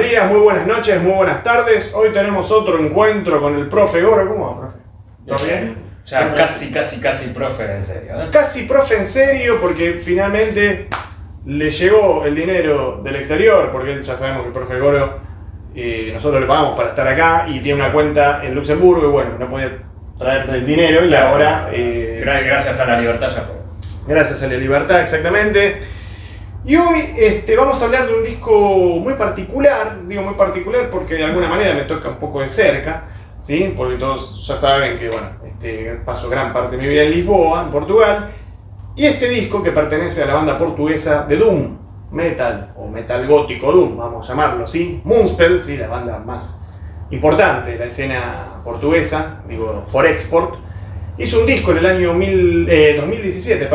días, muy buenas noches, muy buenas tardes. Hoy tenemos otro encuentro con el profe Goro. ¿Cómo va, profe? ¿Todo bien? Ya casi profe en serio, ¿eh? Casi profe en serio, porque finalmente le llegó el dinero del exterior, porque ya sabemos que el profe Goro, nosotros le pagamos para estar acá y tiene una cuenta en Luxemburgo y bueno, no podía traer el dinero y claro, ahora... gracias a la libertad ya puedo. Gracias a la libertad, exactamente. Y hoy vamos a hablar de un disco muy particular, digo muy particular porque de alguna manera me toca un poco de cerca, ¿sí? Porque todos ya saben que bueno, paso gran parte de mi vida en Lisboa, en Portugal, y este disco que pertenece a la banda portuguesa de Doom Metal, o Metal Gótico Doom, vamos a llamarlo, ¿sí? Moonspell, ¿sí? La banda más importante de la escena portuguesa, digo, For Export, hizo un disco en el año 2017,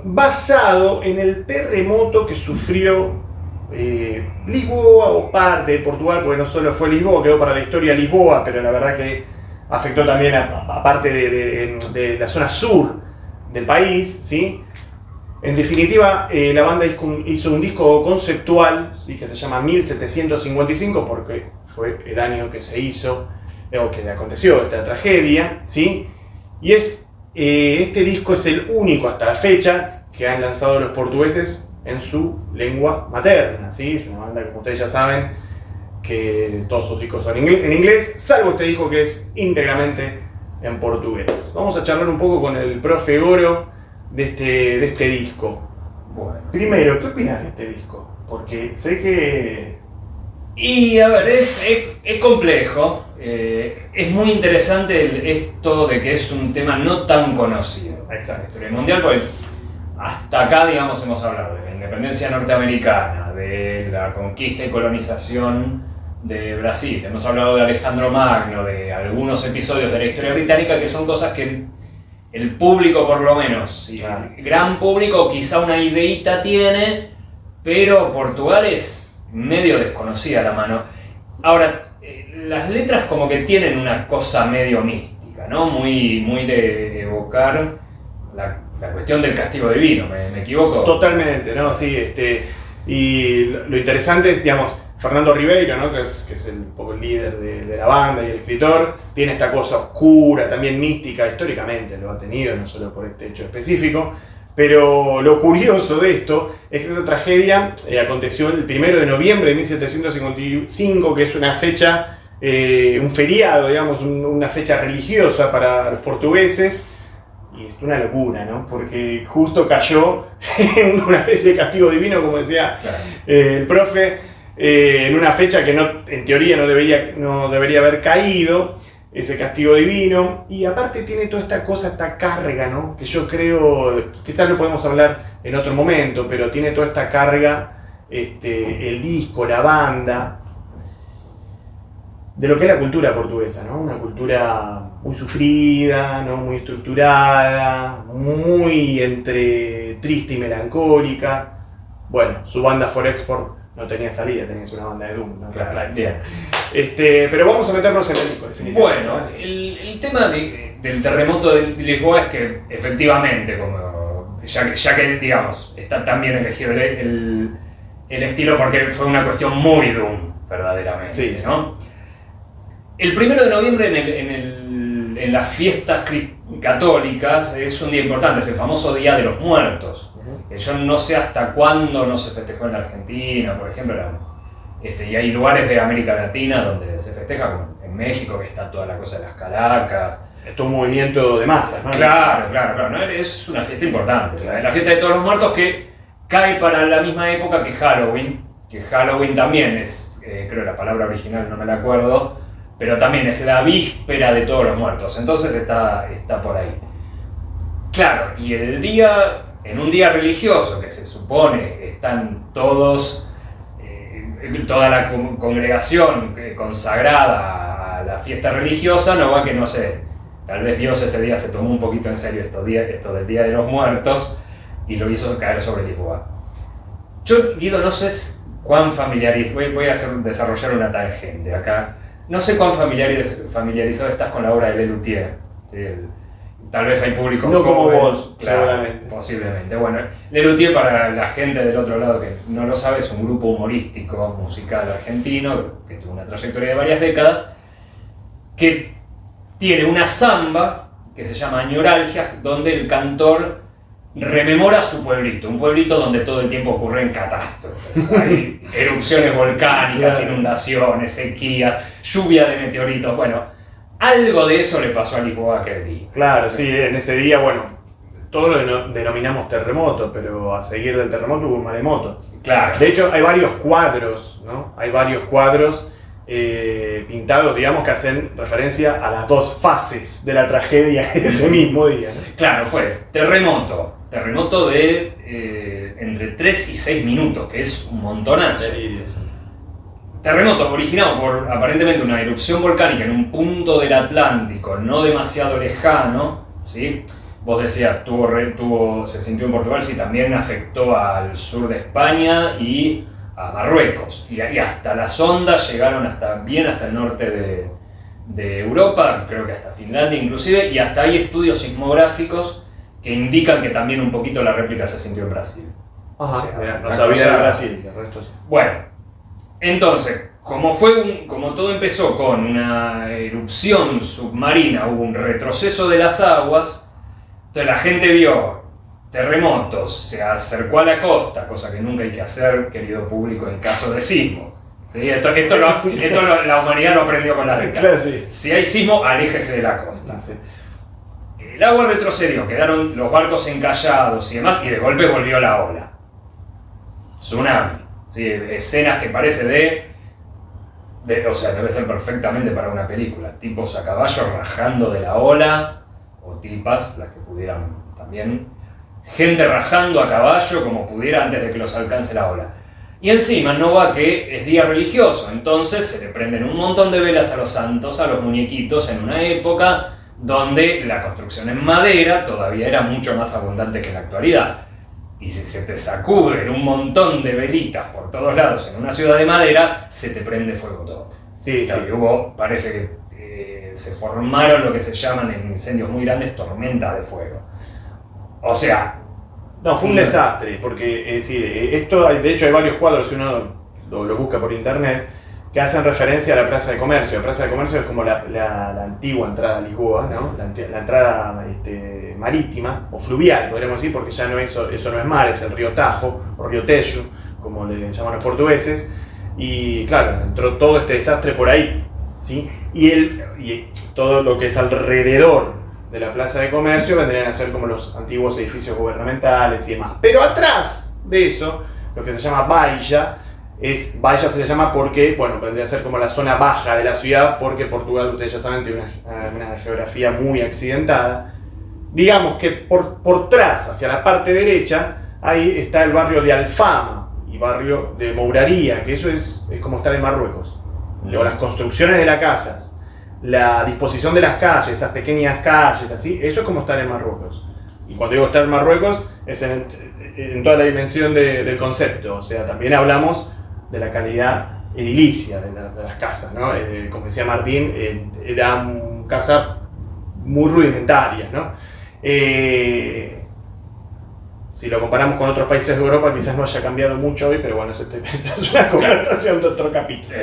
basado en el terremoto que sufrió Lisboa o parte de Portugal, porque no solo fue Lisboa, quedó para la historia Lisboa, pero la verdad que afectó también a parte de la zona sur del país, ¿sí? En definitiva, la banda hizo un disco conceptual, ¿sí? Que se llama 1755, porque fue el año que se hizo, o que le aconteció esta tragedia, ¿sí? Y este disco es el único hasta la fecha que han lanzado los portugueses en su lengua materna, ¿sí? Es una banda, como ustedes ya saben, que todos sus discos son en inglés, salvo este disco que es íntegramente en portugués. Vamos a charlar un poco con el profe Goro de este disco. Bueno, primero, ¿qué opinas de este disco? Porque sé que... Y a ver, es complejo, es muy interesante esto de que es un tema no tan conocido. Exacto. La historia mundial, porque hasta acá, digamos, hemos hablado de la independencia norteamericana, de la conquista y colonización de Brasil, hemos hablado de Alejandro Magno, de algunos episodios de la historia británica que son cosas que el público, por lo menos, y claro, el gran público quizá una ideita tiene, pero Portugal es medio desconocida la mano. Ahora, las letras como que tienen una cosa medio mística, ¿no? Muy de evocar la cuestión del castigo divino, ¿me equivoco? Totalmente, ¿no? Sí, y lo interesante es, digamos, Fernando Ribeiro, ¿no? que es un poco el líder de la banda y el escritor, tiene esta cosa oscura, también mística, históricamente lo ha tenido, no solo por este hecho específico. Pero lo curioso de esto es que esta tragedia aconteció el 1 de noviembre de 1755, que es una fecha, un feriado, digamos, una fecha religiosa para los portugueses. Y es una locura, ¿no? Porque justo cayó en una especie de castigo divino, como decía el profe, en una fecha que en teoría no debería haber caído. Ese castigo divino, y aparte tiene toda esta cosa, esta carga, ¿no? Que yo creo, quizás lo podemos hablar en otro momento, pero tiene toda esta carga, el disco, la banda, de lo que es la cultura portuguesa, ¿no? Una cultura muy sufrida, ¿no? Muy estructurada, muy entre triste y melancólica. Bueno, su banda For Export no tenía salida, tenías una banda de Doom, ¿no? Claro, bien. Pero vamos a meternos en el disco, definitivamente. Bueno, el tema del terremoto de Lisboa es que efectivamente, como ya que digamos, está tan bien elegido el estilo porque fue una cuestión muy Doom, verdaderamente, sí, ¿no? El 1 de noviembre en las fiestas católicas es un día importante, es el famoso Día de los Muertos. Yo no sé hasta cuándo no se festejó en la Argentina, por ejemplo, y hay lugares de América Latina donde se festeja, como en México, que está toda la cosa de las calacas. Es todo un movimiento de masas, ¿no? Claro, ¿no? Es una fiesta importante, la fiesta de todos los muertos que cae para la misma época que Halloween también es, creo la palabra original no me la acuerdo, pero también es la víspera de todos los muertos, entonces está por ahí. Claro, y en un día religioso que se supone están todos, toda la congregación consagrada a la fiesta religiosa, no va que no sé, tal vez Dios ese día se tomó un poquito en serio esto del Día de los Muertos y lo hizo caer sobre Lisboa. Yo, Guido, no sé cuán voy a desarrollar una tangente acá, no sé cuán familiarizado estás con la obra de Lelutier, ¿sí? Tal vez hay público no como joven, vos, claro, seguramente. posiblemente. Bueno, Lelutier, para la gente del otro lado que no lo sabe, es un grupo humorístico musical argentino que tuvo una trayectoria de varias décadas, que tiene una samba que se llama Añoralgia, donde el cantor rememora su pueblito, un pueblito donde todo el tiempo ocurren catástrofes. Hay erupciones volcánicas, Claro. inundaciones, sequías, lluvia de meteoritos. Bueno, algo de eso le pasó a Lisboa aquel día. Claro, sí, en ese día, bueno, todos lo denominamos terremoto, pero a seguir del terremoto hubo un maremoto. Claro. De hecho, hay varios cuadros, ¿no? Hay varios cuadros pintados, digamos, que hacen referencia a las dos fases de la tragedia ese mismo día, ¿no? Claro, fue terremoto de entre 3 y 6 minutos, que es un montonazo. Terremoto originado por aparentemente una erupción volcánica en un punto del Atlántico no demasiado lejano, ¿sí? Vos decías, se sintió en Portugal, sí, también afectó al sur de España y a Marruecos. Y hasta las ondas llegaron bien hasta el norte de Europa, creo que hasta Finlandia inclusive, y hasta hay estudios sismográficos que indican que también un poquito la réplica se sintió en Brasil. Ajá, O sea, mirá, no una sabía cosa- de Brasil, el resto sí. Bueno, entonces, como todo empezó con una erupción submarina, hubo un retroceso de las aguas, entonces la gente vio terremotos, se acercó a la costa, cosa que nunca hay que hacer, querido público, en caso de sismo. ¿Sí? Esto la humanidad lo aprendió con las décadas. Claro, sí. Si hay sismo, aléjese de la costa. Sí. El agua retrocedió, quedaron los barcos encallados y demás, y de golpe volvió la ola. Tsunami. ¿Sí? Escenas que parece o sea, debe ser perfectamente para una película. Tipos a caballo rajando de la ola, o tipas, las que pudieran también. Gente rajando a caballo como pudiera antes de que los alcance la ola. Y encima no va que es día religioso, entonces se le prenden un montón de velas a los santos, a los muñequitos, en una época donde la construcción en madera todavía era mucho más abundante que en la actualidad. Y si se te sacuden un montón de velitas por todos lados en una ciudad de madera, se te prende fuego todo. Sí, Claro, sí. y parece que se formaron lo que se llaman en incendios muy grandes tormentas de fuego. O sea, No, fue un desastre, porque esto, de hecho hay varios cuadros, si uno lo busca por internet, que hacen referencia a la Plaza de Comercio. La Plaza de Comercio es como la antigua entrada a Lisboa, ¿no? La entrada marítima, o fluvial, podríamos decir, porque ya no eso no es mar, es el río Tajo, o río Tejo, como le llaman los portugueses. Y claro, entró todo este desastre por ahí, ¿sí? Y todo lo que es alrededor de la Plaza de Comercio vendrían a ser como los antiguos edificios gubernamentales y demás. Pero atrás de eso, lo que se llama Baixia se le llama porque, bueno, vendría a ser como la zona baja de la ciudad, porque Portugal, ustedes ya saben, tiene una geografía muy accidentada. Digamos que por tras, hacia la parte derecha, ahí está el barrio de Alfama y barrio de Mouraría, que eso es como estar en Marruecos. Luego las construcciones de las casas, la disposición de las calles, esas pequeñas calles, así, eso es como estar en Marruecos. Y cuando digo estar en Marruecos, es en toda la dimensión del concepto. O sea, también hablamos de la calidad edilicia de las casas, ¿no? Como decía Martín, eran casas muy rudimentarias, ¿no? Si lo comparamos con otros países de Europa, quizás no haya cambiado mucho hoy, pero bueno, es una conversación de otro capítulo.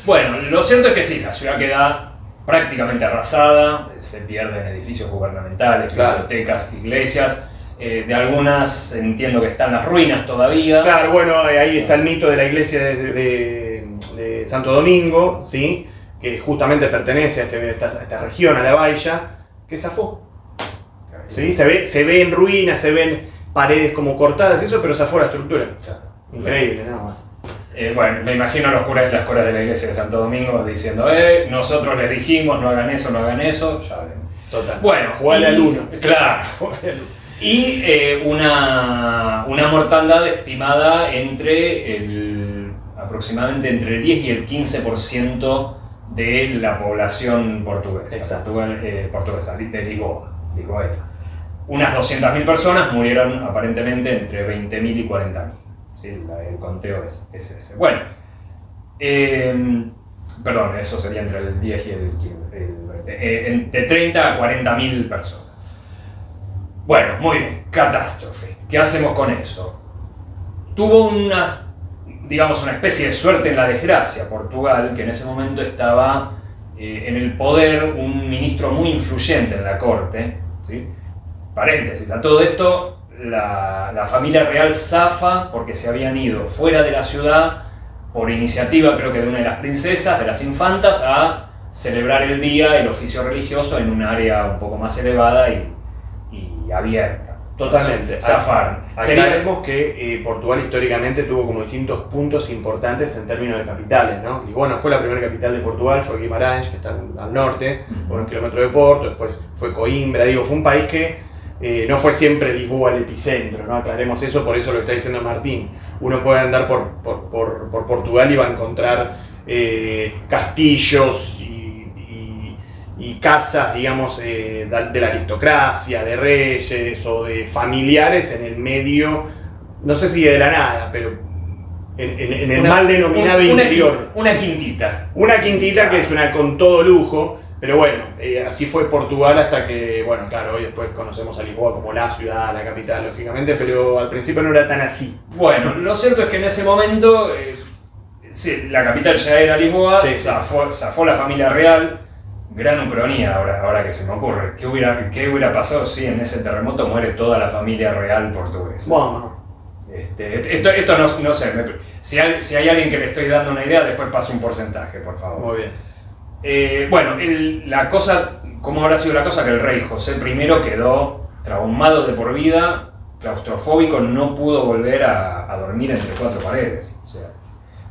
Bueno, lo cierto es que sí, la ciudad queda prácticamente arrasada, se pierden edificios gubernamentales, Claro. bibliotecas, iglesias, de algunas entiendo que están las ruinas todavía. Claro, bueno, ahí está el mito de la iglesia de Santo Domingo, ¿sí? Que justamente pertenece a esta región, a la Baixia, que zafó. ¿Sí? Se ve en ruinas, se ven paredes como cortadas y eso, pero zafó la estructura. Claro. Increíble, ¿no? Bueno, me imagino a las curas de la iglesia de Santo Domingo diciendo, nosotros les dijimos, no hagan eso, ya ven. Total. Bueno, Jugale al uno. Claro. Y una mortandad estimada aproximadamente entre el 10 y el 15% de la población portuguesa. Exacto. Portuguesa, de Lisboeta. Unas 200.000 personas murieron aparentemente entre 20.000 y 40.000. ¿Sí? El conteo es ese. Bueno, perdón, eso sería entre el 10 y el de 30 a 40.000 personas. Bueno, muy bien, catástrofe. ¿Qué hacemos con eso? Tuvo una especie de suerte en la desgracia Portugal, que en ese momento estaba en el poder un ministro muy influyente en la corte, ¿sí? Paréntesis, a todo esto, la familia real zafa porque se habían ido fuera de la ciudad por iniciativa, creo que de una de las princesas, de las infantas, a celebrar el día, el oficio religioso en un área un poco más elevada y abierta. Totalmente. Zafaron. Aclaremos que Portugal históricamente tuvo como distintos puntos importantes en términos de capitales, ¿no? Lisboa no fue la primera capital de Portugal, fue Guimarães, que está al norte, unos kilómetros de Porto, después fue Coimbra, fue un país que no fue siempre Lisboa el epicentro, ¿no? Aclaremos eso, por eso lo está diciendo Martín. Uno puede andar por Portugal y va a encontrar castillos y casas, digamos, de la aristocracia, de reyes o de familiares en el medio, no sé si de la nada, pero en el mal denominado interior. Una quintita. Una quintita que es una con todo lujo, pero bueno, así fue Portugal hasta que, bueno, claro, hoy después conocemos a Lisboa como la ciudad, la capital, lógicamente, pero al principio no era tan así. Bueno, lo cierto es que en ese momento, sí, la capital ya era Lisboa, sí. Zafó la familia real. Gran ucronía ahora que se me ocurre. ¿Qué hubiera pasado si en ese terremoto muere toda la familia real portuguesa? Bueno. Esto no sé. Si hay alguien que le estoy dando una idea, después pasa un porcentaje, por favor. Muy bien. Bueno, ¿cómo habrá sido la cosa? Que el rey José I quedó traumado de por vida, claustrofóbico, no pudo volver a dormir entre cuatro paredes. O sea,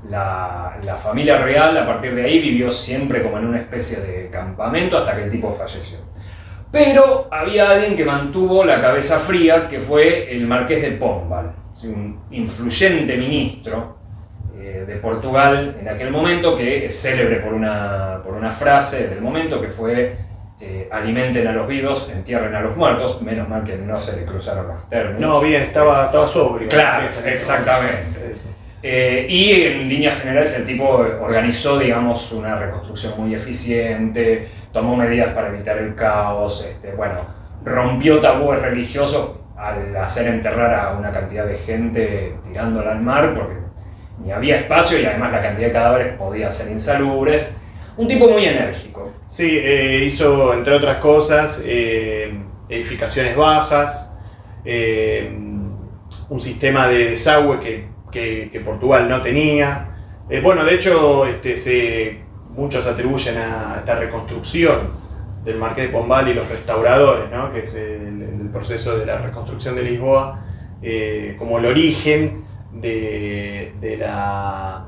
la familia real a partir de ahí vivió siempre como en una especie de campamento hasta que el tipo falleció. Pero había alguien que mantuvo la cabeza fría, que fue el marqués de Pombal, un influyente ministro de Portugal en aquel momento, que es célebre por una frase del momento que fue alimenten a los vivos, entierren a los muertos. Menos mal que no se le cruzaron los términos. No, bien, estaba sobrio. Claro, exactamente. Sí. Y en líneas generales el tipo organizó, digamos, una reconstrucción muy eficiente, tomó medidas para evitar el caos, rompió tabúes religiosos al hacer enterrar a una cantidad de gente tirándola al mar, porque ni había espacio y además la cantidad de cadáveres podía ser insalubres. Un tipo muy enérgico. Sí, hizo, entre otras cosas, edificaciones bajas, un sistema de desagüe que Portugal no tenía. Bueno, de hecho, muchos atribuyen a esta reconstrucción del Marqués de Pombal y los restauradores, ¿no? Que es el proceso de la reconstrucción de Lisboa, como el origen de la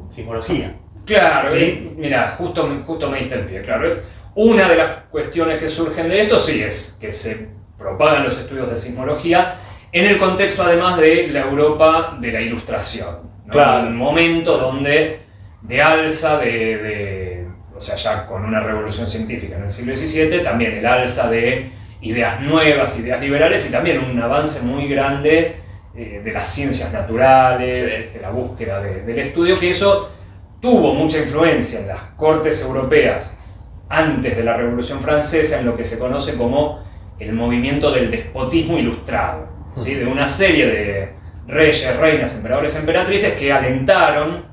sismología. Claro, ¿Sí? Mira, justo me diste el pie, claro. Una de las cuestiones que surgen de esto sí es que se propagan los estudios de sismología en el contexto además de la Europa de la Ilustración, ¿no? Claro. Un momento donde de alza o sea, ya con una revolución científica en el siglo XVII, también el alza de ideas nuevas, ideas liberales y también un avance muy grande de las ciencias naturales, sí. La búsqueda del estudio, que eso tuvo mucha influencia en las cortes europeas antes de la Revolución Francesa, en lo que se conoce como el movimiento del despotismo ilustrado, ¿sí? De una serie de reyes, reinas, emperadores, emperatrices que alentaron,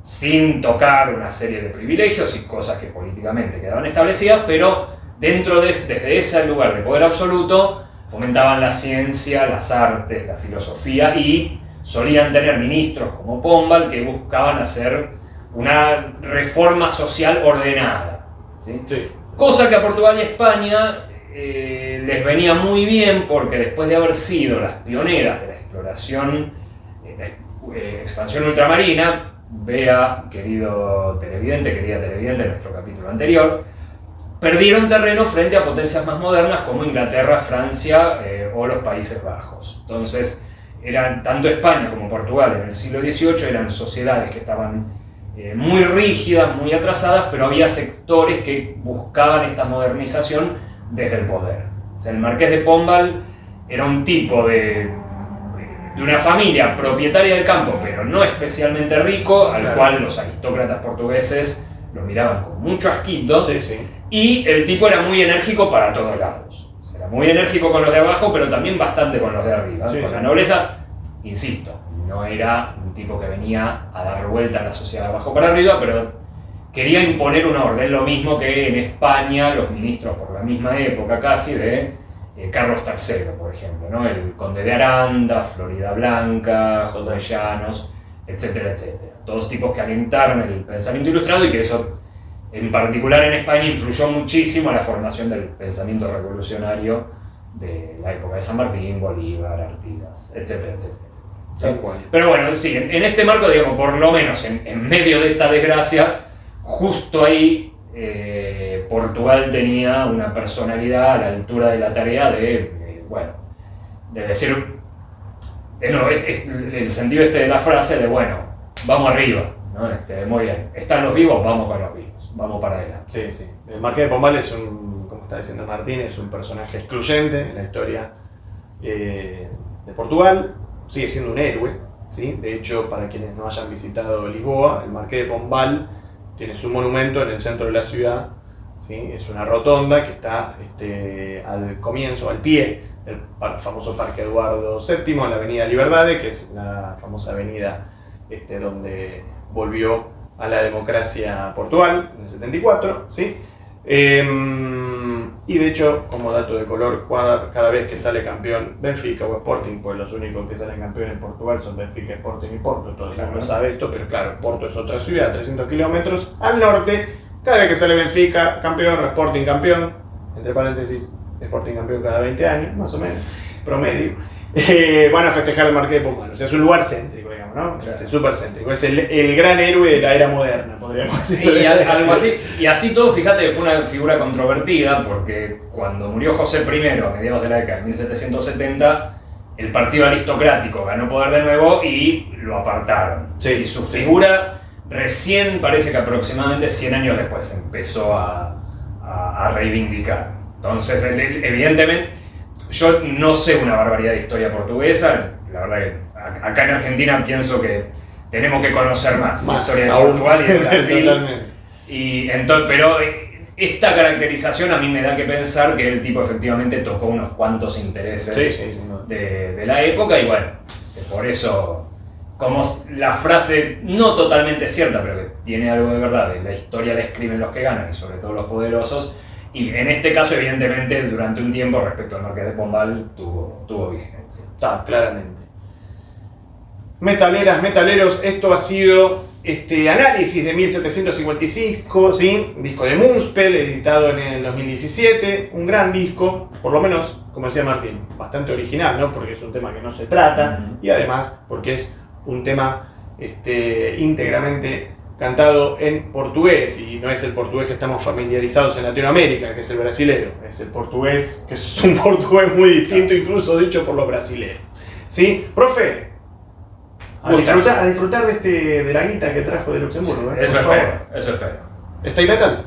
sin tocar una serie de privilegios y cosas que políticamente quedaban establecidas, pero desde ese lugar de poder absoluto, fomentaban la ciencia, las artes, la filosofía y solían tener ministros como Pombal que buscaban hacer una reforma social ordenada, ¿sí? Sí. Cosa que a Portugal y España les venía muy bien porque después de haber sido las pioneras de la exploración, expansión ultramarina, vea, querida televidente, en nuestro capítulo anterior, perdieron terreno frente a potencias más modernas como Inglaterra, Francia o los Países Bajos. Entonces, tanto España como Portugal en el siglo XVIII eran sociedades que estaban muy rígidas, muy atrasadas, pero había sectores que buscaban esta modernización desde el poder. O sea, el Marqués de Pombal era un tipo de una familia propietaria del campo, pero no especialmente rico, al cual los aristócratas portugueses lo miraban con mucho asquito, Sí, sí. y el tipo era muy enérgico para todos lados. O sea, era muy enérgico con los de abajo, pero también bastante con los de arriba. Sí, con sí. la nobleza, insisto, no era un tipo que venía a dar vuelta a la sociedad de abajo para arriba, pero quería imponer un orden, lo mismo que en España los ministros por la misma época casi de Carlos III, por ejemplo, ¿no? El conde de Aranda, Florida Blanca, Jovellanos, etcétera, etcétera. Todos tipos que alentaron el pensamiento ilustrado y que eso, en particular en España, influyó muchísimo en la formación del pensamiento revolucionario de la época de San Martín, Bolívar, Artigas, etcétera, etcétera, etcétera. ¿Sí? Pero bueno, sí, en este marco, digamos, por lo menos en medio de esta desgracia, justo ahí Portugal tenía una personalidad a la altura de la tarea de decir, de nuevo, el sentido de la frase de, bueno, vamos arriba, ¿no? Muy bien, están los vivos, vamos con los vivos, vamos para adelante. Sí, sí. El Marqués de Pombal es como está diciendo Martín, es un personaje excluyente en la historia de Portugal, sigue siendo un héroe, ¿sí? De hecho, para quienes no hayan visitado Lisboa, el Marqués de Pombal tiene su monumento en el centro de la ciudad, ¿sí? Es una rotonda que está al comienzo, al pie del famoso Parque Eduardo VII, en la Avenida Liberdade, que es la famosa avenida donde volvió a la democracia Portugal en el 74, ¿sí? Y de hecho, como dato de color, cada vez que sale campeón Benfica o Sporting, pues los únicos que salen campeón en Portugal son Benfica, Sporting y Porto, todo el mundo sabe esto, pero claro, Porto es otra ciudad, 300 kilómetros al norte. Cada vez que sale Benfica campeón o Sporting campeón, entre paréntesis, Sporting campeón cada 20 años, más o menos, promedio, van a festejar el Marqués de Pombal. O sea, es un lugar céntrico, digamos, ¿no? Claro. Súper céntrico. Es el gran héroe de la era moderna, podríamos decir. Y algo así. Y así todo, fíjate que fue una figura controvertida, porque cuando murió José I a mediados de la década de 1770, el partido aristocrático ganó poder de nuevo y lo apartaron. Sí, y su figura recién, parece que aproximadamente 100 años después, empezó a reivindicar. Entonces, evidentemente, yo no sé una barbaridad de historia portuguesa. La verdad que acá en Argentina pienso que tenemos que conocer más la historia de Portugal y de Brasil. Totalmente. Pero esta caracterización a mí me da que pensar que el tipo efectivamente tocó unos cuantos intereses de la época, y bueno, que por eso, como la frase no totalmente cierta, pero que tiene algo de verdad, de la historia la escriben los que ganan y sobre todo los poderosos, y en este caso evidentemente durante un tiempo respecto al Marqués de Pombal tuvo vigencia. Está, claramente. Metaleras, metaleros, esto ha sido análisis de 1755, ¿sí? Disco de Municipal, editado en el 2017, un gran disco, por lo menos, como decía Martín, bastante original, ¿no? Porque es un tema que no se trata, y además porque es un tema íntegramente cantado en portugués, y no es el portugués que estamos familiarizados en Latinoamérica, que es el brasilero, es el portugués, que es un portugués muy distinto, incluso dicho por los brasileros. ¿Sí? Profe, a disfrutar de la guita que trajo de Luxemburgo, ¿eh? Eso espero. ¿Stay metal?